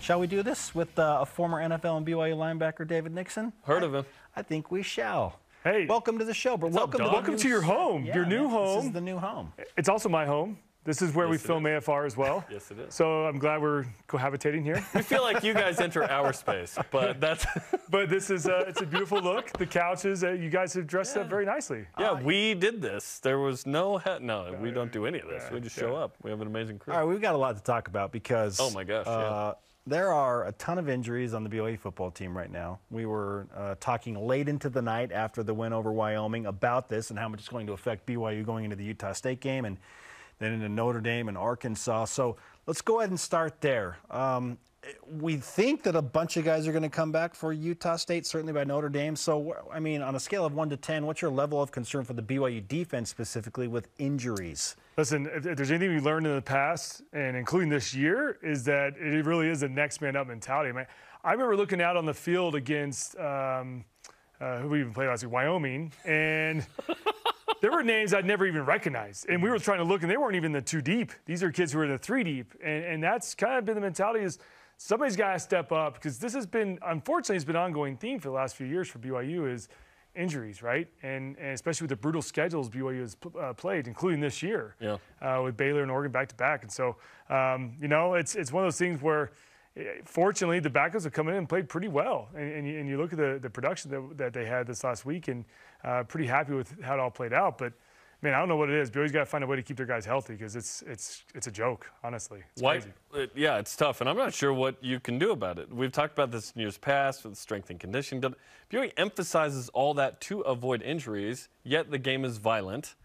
Shall we do this with a former NFL and BYU linebacker, David Nixon? Heard of him. I think we shall. Hey. Welcome to the show. But welcome to your home, your new home. This is the new home. It's also my home. This is where we film AFR as well. Yes, it is. So I'm glad we're cohabitating here. We feel like you guys enter our space, but that's. But this is it's a beautiful look. The couches, you guys have dressed up very nicely. Yeah, we did this. There was no we don't do any of this. We just show up. We have an amazing crew. All right, we've got a lot to talk about because. Oh my gosh. There are a ton of injuries on the BYU football team right now. We were talking late into the night after the win over Wyoming about this and how much it's going to affect BYU going into the Utah State game and then into Notre Dame and Arkansas. So let's go ahead and start there. We think that a bunch of guys are going to come back for Utah State, certainly by Notre Dame. So, I mean, on a scale of 1 to 10, what's your level of concern for the BYU defense specifically with injuries? Listen, if there's anything we learned in the past, and including this year, is that it really is a next man up mentality. I remember looking out on the field against who we even played last week, Wyoming, and there were names I'd never even recognized. And we were trying to look, and they weren't even the 2 deep. These are kids who are in the 3 deep. And that's kind of been the mentality is somebody's got to step up because this has been, unfortunately, it's been an ongoing theme for the last few years for BYU is injuries, right? And especially with the brutal schedules BYU has played, including this year with Baylor and Oregon back-to-back. And so, you know, it's one of those things where, fortunately, the backups have come in and played pretty well. And you look at the production that they had this last week and pretty happy with how it all played out. But, man, I don't know what it is. BYU's got to find a way to keep their guys healthy because it's a joke, honestly. It's crazy. Yeah, it's tough, and I'm not sure what you can do about it. We've talked about this in years past with strength and conditioning. BYU emphasizes all that to avoid injuries, yet the game is violent.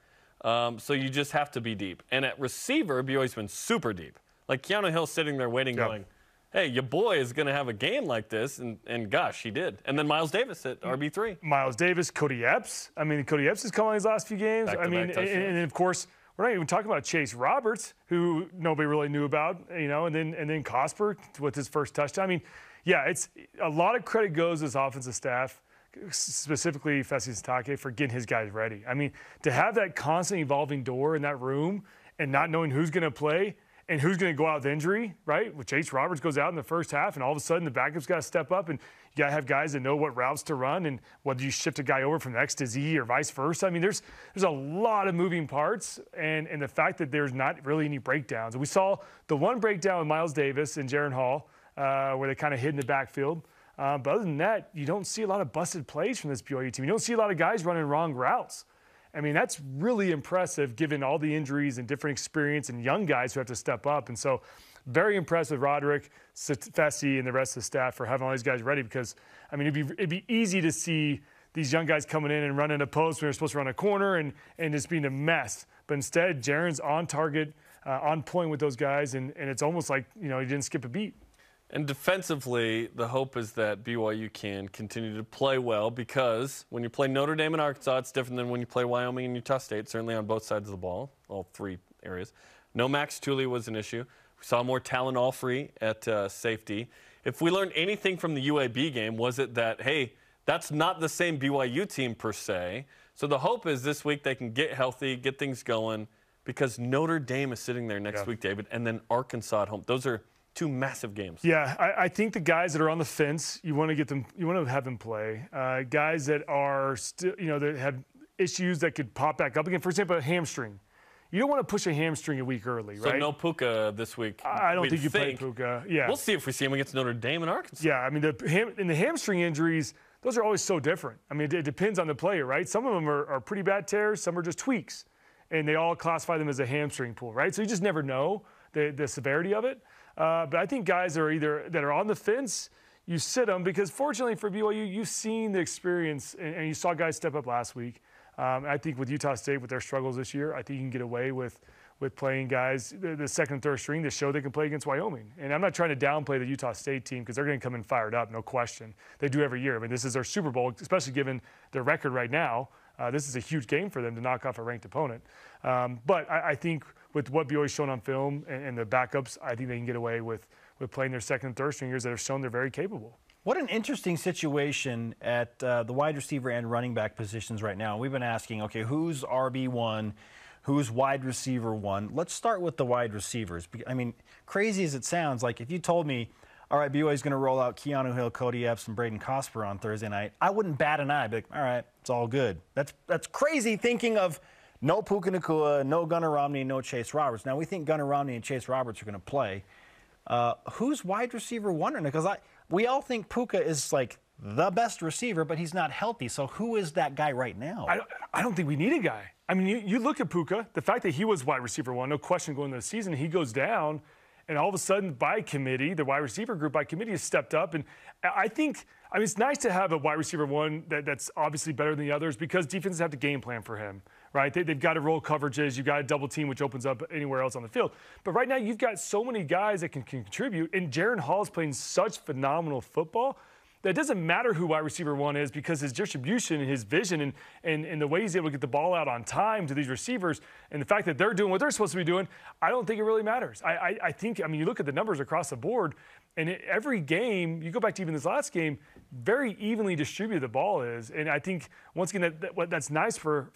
So you just have to be deep. And at receiver, BYU's been super deep. Like Keanu Hill sitting there waiting going, hey, your boy is going to have a game like this, and gosh, he did. And then Miles Davis at RB3. Miles Davis, Cody Epps. I mean, Cody Epps has come on these last few games. And of course, we're not even talking about Chase Roberts, who nobody really knew about, you know, and then Cosper with his first touchdown. I mean, yeah, it's a lot of credit goes to this offensive staff, specifically Fesi Sitake, for getting his guys ready. I mean, to have that constant evolving door in that room and not knowing who's going to play and who's going to go out with injury, right? Well, Chase Roberts goes out in the first half, and all of a sudden the backup's got to step up, and you got to have guys that know what routes to run and whether you shift a guy over from X to Z or vice versa. I mean, there's a lot of moving parts, and the fact that there's not really any breakdowns. We saw the one breakdown with Miles Davis and Jaron Hall where they kind of hid in the backfield. But other than that, you don't see a lot of busted plays from this BYU team. You don't see a lot of guys running wrong routes. I mean, that's really impressive given all the injuries and different experience and young guys who have to step up. And so very impressed with Roderick, Fesi, and the rest of the staff for having all these guys ready because, I mean, it'd be easy to see these young guys coming in and running a post when they're supposed to run a corner and just being a mess. But instead, Jaron's on target, on point with those guys, and it's almost like, you know, he didn't skip a beat. And defensively, the hope is that BYU can continue to play well because when you play Notre Dame and Arkansas, it's different than when you play Wyoming and Utah State, certainly on both sides of the ball, all 3 areas. No Max Tooley was an issue. We saw more talent all free at safety. If we learned anything from the UAB game, was it that, hey, that's not the same BYU team per se. So the hope is this week they can get healthy, get things going because Notre Dame is sitting there next week, David, and then Arkansas at home. Those are 2 massive games. Yeah, I think the guys that are on the fence, you want to get them, you want to have them play. Guys that are still, you know, that have issues that could pop back up again. For example, a hamstring. You don't want to push a hamstring a week early, right? So no Puka this week. I don't think you play Puka. Yeah, we'll see if we see him against Notre Dame and Arkansas. Yeah, I mean, in the hamstring injuries, those are always so different. I mean, it depends on the player, right? Some of them are pretty bad tears, some are just tweaks, and they all classify them as a hamstring pull, right? So you just never know the severity of it. But I think guys that are on the fence, you sit them because fortunately for BYU, you've seen the experience and you saw guys step up last week. I think with Utah State, with their struggles this year, I think you can get away with playing guys, the second and third string, to show they can play against Wyoming. And I'm not trying to downplay the Utah State team because they're going to come in fired up, no question. They do every year. I mean, this is their Super Bowl, especially given their record right now. This is a huge game for them to knock off a ranked opponent. But I think with what BYU's shown on film and the backups, I think they can get away with playing their second and third stringers that have shown they're very capable. What an interesting situation at the wide receiver and running back positions right now. We've been asking, okay, who's RB1, who's wide receiver 1? Let's start with the wide receivers. I mean, crazy as it sounds, like if you told me all right, BYU's going to roll out Keanu Hill, Cody Epps, and Braden Cosper on Thursday night, I wouldn't bat an eye. I'd be like, all right, it's all good. That's crazy thinking of no Puka Nacua, no Gunnar Romney, no Chase Roberts. Now, we think Gunnar Romney and Chase Roberts are going to play. Who's wide receiver one? Because we all think Puka is like the best receiver, but he's not healthy. So who is that guy right now? I don't think we need a guy. I mean, you look at Puka, the fact that he was wide receiver one, no question going into the season, he goes down, and all of a sudden by committee, the wide receiver group by committee has stepped up. And I think, it's nice to have a wide receiver one that's obviously better than the others because defenses have to game plan for him, right? They've got to roll coverages. You've got to double team, which opens up anywhere else on the field. But right now you've got so many guys that can contribute, and Jaron Hall is playing such phenomenal football that it doesn't matter who wide receiver one is because his distribution and his vision and the way he's able to get the ball out on time to these receivers and the fact that they're doing what they're supposed to be doing, I don't think it really matters. I think, you look at the numbers across the board, and every game, you go back to even this last game, very evenly distributed the ball is. And I think, once again, that's nice for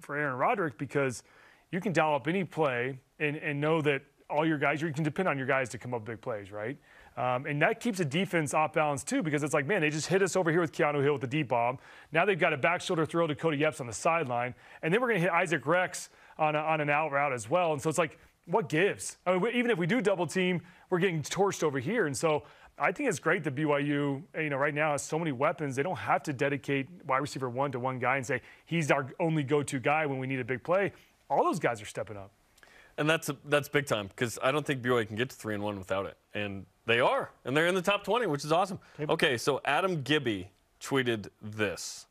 Aaron Roderick because you can dial up any play and know that all your guys, you can depend on your guys to come up with big plays, right? And that keeps the defense off balance, too, because it's like, man, they just hit us over here with Keanu Hill with the deep bomb. Now they've got a back shoulder throw to Cody Epps on the sideline. And then we're going to hit Isaac Rex on an out route as well. And so it's like, what gives? Even if we do double team, we're getting torched over here. And so I think it's great that BYU, right now has so many weapons. They don't have to dedicate wide receiver one to one guy and say, he's our only go-to guy when we need a big play. All those guys are stepping up. And that's big time because I don't think BYU can get to 3-1 without it. And they are. And they're in the top 20, which is awesome. Okay, so Adam Gibby tweeted this.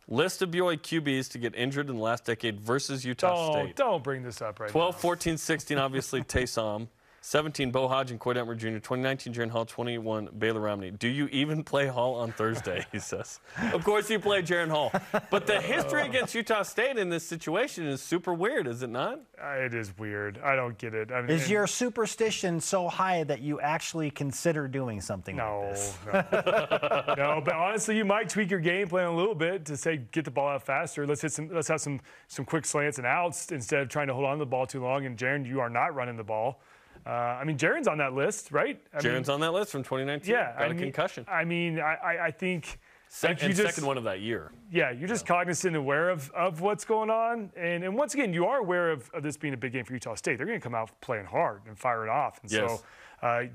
List of BYU QBs to get injured in the last decade versus Utah State. Don't bring this up right 12, now. 14, 16, obviously, Taysom. 17, Bo Hodge and Coy Detmer Jr. 2019, Jaron Hall. 21, Baylor Romney. Do you even play Hall on Thursday, he says. Of course you play Jaron Hall. But the history against Utah State in this situation is super weird, is it not? It is weird. I don't get it. Is your superstition so high that you actually consider doing something like this? No, but honestly, you might tweak your game plan a little bit to say, get the ball out faster. Let's have some quick slants and outs instead of trying to hold on to the ball too long. And Jaron, you are not running the ball. Jaron's on that list, right? Jaron's on that list from 2019. Yeah. Got a concussion. I think second one of that year. Yeah, you're just cognizant and aware of what's going on. And once again, you are aware of this being a big game for Utah State. They're going to come out playing hard and fire it off. And so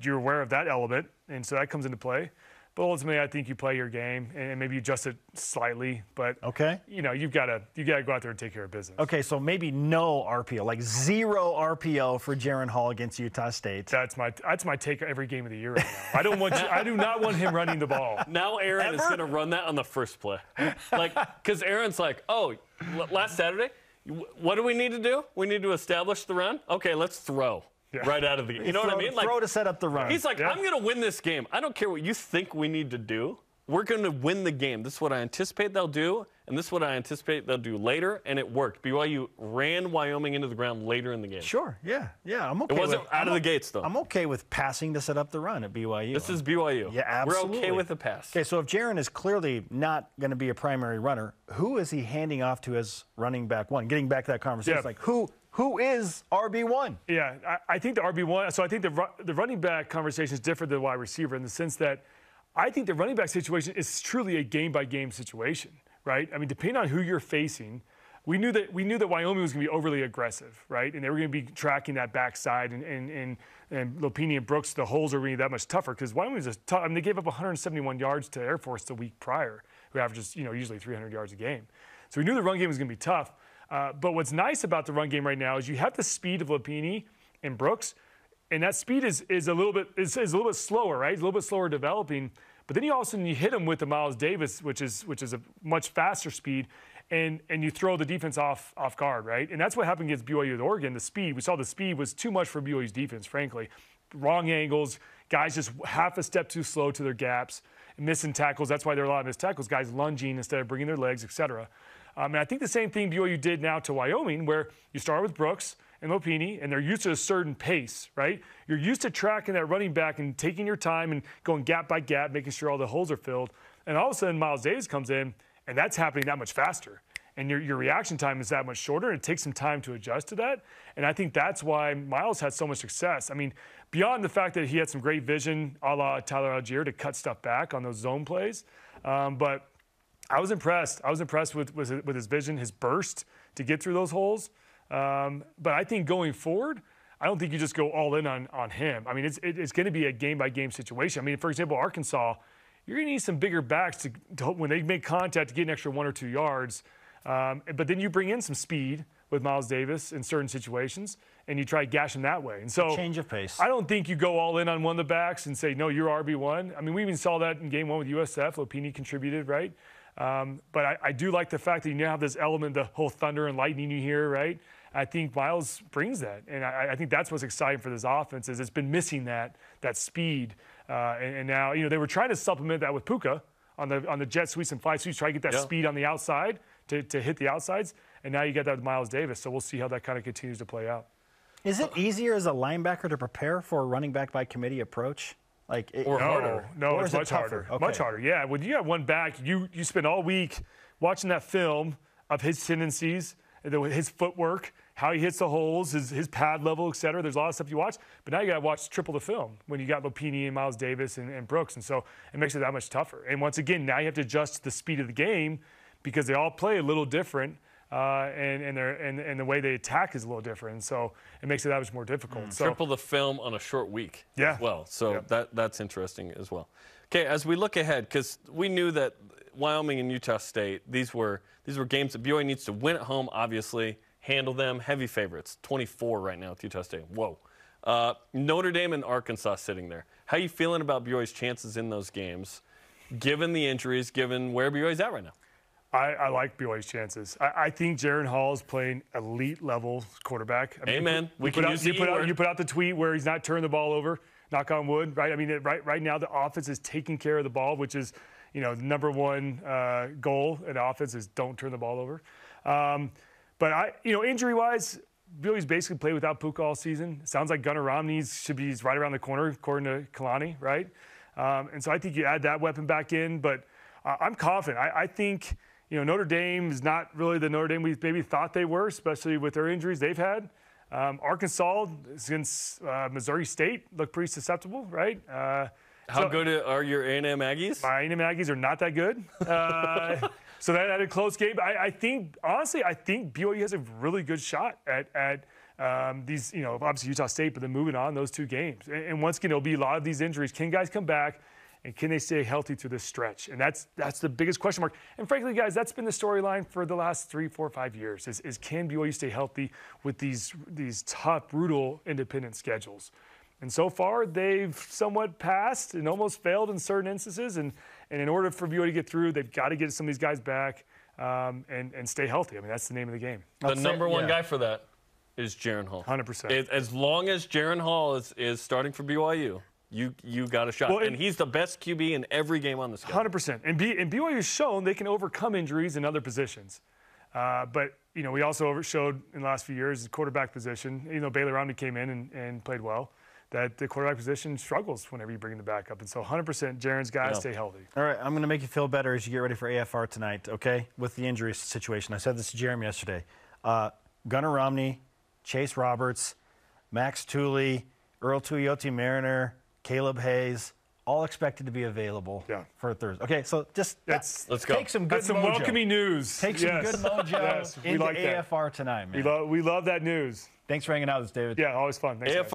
you're aware of that element. And so that comes into play. But ultimately, I think you play your game and maybe adjust it slightly. But you've got to go out there and take care of business. Okay, so maybe no RPO, like 0 RPO for Jaron Hall against Utah State. That's my take every game of the year right now. I do not want him running the ball. Now Aaron is going to run that on the first play, because Aaron's like, last Saturday, what do we need to do? We need to establish the run. Okay, let's throw. Yeah. Right out of the game. You know what I mean? Throw to set up the run. He's like, I'm going to win this game. I don't care what you think we need to do. We're going to win the game. This is what I anticipate they'll do, and this is what I anticipate they'll do later, and it worked. BYU ran Wyoming into the ground later in the game. Sure, yeah. I'm okay. It wasn't out of the gates, though. I'm okay with passing to set up the run at BYU. This is BYU. Yeah, absolutely. We're okay with the pass. Okay, so if Jaron is clearly not going to be a primary runner, who is he handing off to as running back one? Getting back to that conversation, like who is RB1? Yeah, I think the RB1, so I think the running back conversation is different than wide receiver in the sense that I think the running back situation is truly a game-by-game situation, right? Depending on who you're facing, we knew that Wyoming was going to be overly aggressive, right? And they were going to be tracking that backside, and Lopini and Brooks, the holes are really that much tougher because Wyoming was tough. They gave up 171 yards to Air Force the week prior, who averages usually 300 yards a game. So we knew the run game was going to be tough. But what's nice about the run game right now is you have the speed of Lopini and Brooks, and that speed is a little bit slower, right? It's a little bit slower developing. But then you hit them with the Miles Davis, which is a much faster speed, and you throw the defense off guard, right? And that's what happened against BYU with Oregon. The speed, we saw the speed was too much for BYU's defense, frankly. Wrong angles, guys just half a step too slow to their gaps, missing tackles. That's why there are a lot of missed tackles. Guys lunging instead of bringing their legs, et cetera. And I think the same thing BYU did now to Wyoming, where you start with Brooks and Lopini, and they're used to a certain pace, right? You're used to tracking that running back and taking your time and going gap by gap, making sure all the holes are filled. And all of a sudden, Miles Davis comes in, and that's happening that much faster. and your reaction time is that much shorter. It takes some time to adjust to that. And I think that's why Miles had so much success. I mean, beyond the fact that he had some great vision a la Tyler Algier to cut stuff back on those zone plays. But I was impressed. I was impressed with his vision, his burst to get through those holes. But I think going forward, I don't think you just go all in on him. I mean, it's going to be a game-by-game situation. I mean, for example, Arkansas, you're going to need some bigger backs to when they make contact to get an extra 1 or 2 yards. But then you bring in some speed with Miles Davis in certain situations, and you try to gash him that way. And so change of pace. I don't think you go all in on one of the backs and say, no, you're RB1. I mean, we even saw that in game 1 with USF. Lopini contributed, right? But I do like the fact that you now have this element, the whole thunder and lightning you hear, right? I think Miles brings that. And I think that's what's exciting for this offense is it's been missing that speed. And now, they were trying to supplement that with Puka on the jet sweeps and fly sweeps, try to get that speed on the outside to hit the outsides. And now you get that with Miles Davis. So we'll see how that kind of continues to play out. Is it easier as a linebacker to prepare for a running back by committee approach? Harder? No, it's much harder. Okay. Much harder, yeah. When you have one back, you spend all week watching that film of his tendencies, his footwork, how he hits the holes, his pad level, et cetera. There's a lot of stuff you watch. But now you got to watch triple the film when you got Lopini and Miles Davis and Brooks. And so it makes it that much tougher. And once again, now you have to adjust to the speed of the game because they all play a little different. And the way they attack is a little different. And so it makes it that much more difficult. So, triple the film on a short week as well. So that's interesting as well. Okay, as we look ahead, because we knew that Wyoming and Utah State, these were games that BYU needs to win at home, obviously, handle them. Heavy favorites, 24 right now with Utah State. Whoa. Notre Dame and Arkansas sitting there. How are you feeling about BYU's chances in those games, given the injuries, given where BYU's at right now? I like BYU's chances. I think Jaron Hall is playing elite level quarterback. I mean, amen. You put out the tweet where he's not turning the ball over. Knock on wood, right? I mean, right now the offense is taking care of the ball, which is, the number one goal in offense is don't turn the ball over. But injury-wise, BYU's basically played without Puka all season. It sounds like Gunnar Romney should be right around the corner, according to Kalani, right? And so I think you add that weapon back in. But I'm confident. I think. Notre Dame is not really the Notre Dame we maybe thought they were, especially with their injuries they've had. Arkansas against Missouri State looked pretty susceptible, right? How good are your A&M Aggies? My A&M Aggies are not that good. So that had a close game. I think BYU has a really good shot at these, obviously Utah State, but then moving on those 2 games. And once again, it'll be a lot of these injuries. Can guys come back? And can they stay healthy through this stretch? And that's the biggest question mark. And frankly, guys, that's been the storyline for the last 3, 4, 5 years is can BYU stay healthy with these tough, brutal independent schedules? And so far, they've somewhat passed and almost failed in certain instances. And in order for BYU to get through, they've got to get some of these guys back and stay healthy. I mean, that's the name of the game. The number one guy for that is Jaron Hall. 100%. As long as Jaron Hall is starting for BYU, you got a shot. Well, and he's the best QB in every game on the schedule. 100%. And BYU has shown they can overcome injuries in other positions. But, we also showed in the last few years the quarterback position. Baylor Romney came in and played well. That the quarterback position struggles whenever you bring the back up. And so 100% Jaron's got to stay healthy. All right, I'm going to make you feel better as you get ready for AFR tonight, okay, with the injury situation. I said this to Jeremy yesterday. Gunnar Romney, Chase Roberts, Max Tooley, Earl Tuioti Mariner, Caleb Hayes, all expected to be available for Thursday. Okay, so just let's go. Take some good That's some welcoming news. Take some good mojo into AFR tonight, man. We love that news. Thanks for hanging out with us, David. Yeah, always fun. Thanks, guys.